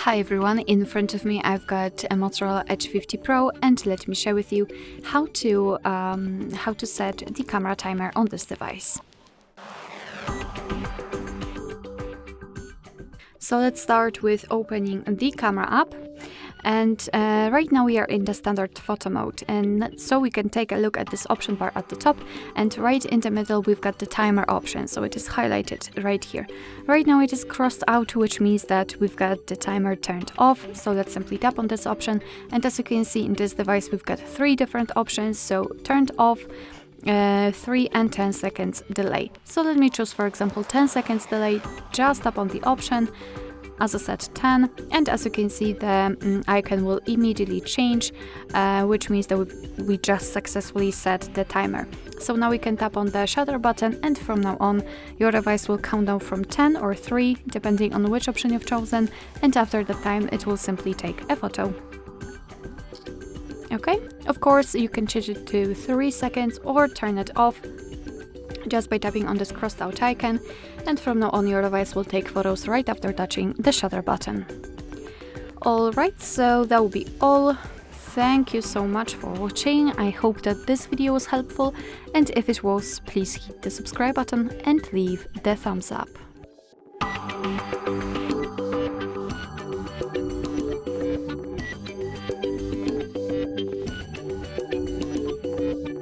Hi everyone, in front of me I've got a Motorola Edge 50 Pro, and let me share with you how to set the camera timer on this device. So let's start with opening the camera app, and right now we are in the standard photo mode, and so we can take a look at this option bar at the top, and right in the middle we've got the timer option, so it is highlighted right here. Right now it is crossed out, which means that we've got the timer turned off, so let's simply tap on this option, and as you can see in this device we've got 3 different options, so turned off, 3 and 10 seconds delay. So let me choose, for example, 10 seconds delay, just tap on the option, as I said 10, and as you can see the icon will immediately change, which means that we just successfully set the timer. So now we can tap on the shutter button, and from now on your device will count down from 10 or 3 depending on which option you've chosen, and after that time it will simply take a photo. Okay, of course you can change it to 3 seconds or turn it off just by tapping on this crossed out icon, and from now on your device will take photos right after touching the shutter button. Alright, so that will be all. Thank you so much for watching. I hope that this video was helpful, and if it was, please hit the subscribe button and leave the thumbs up.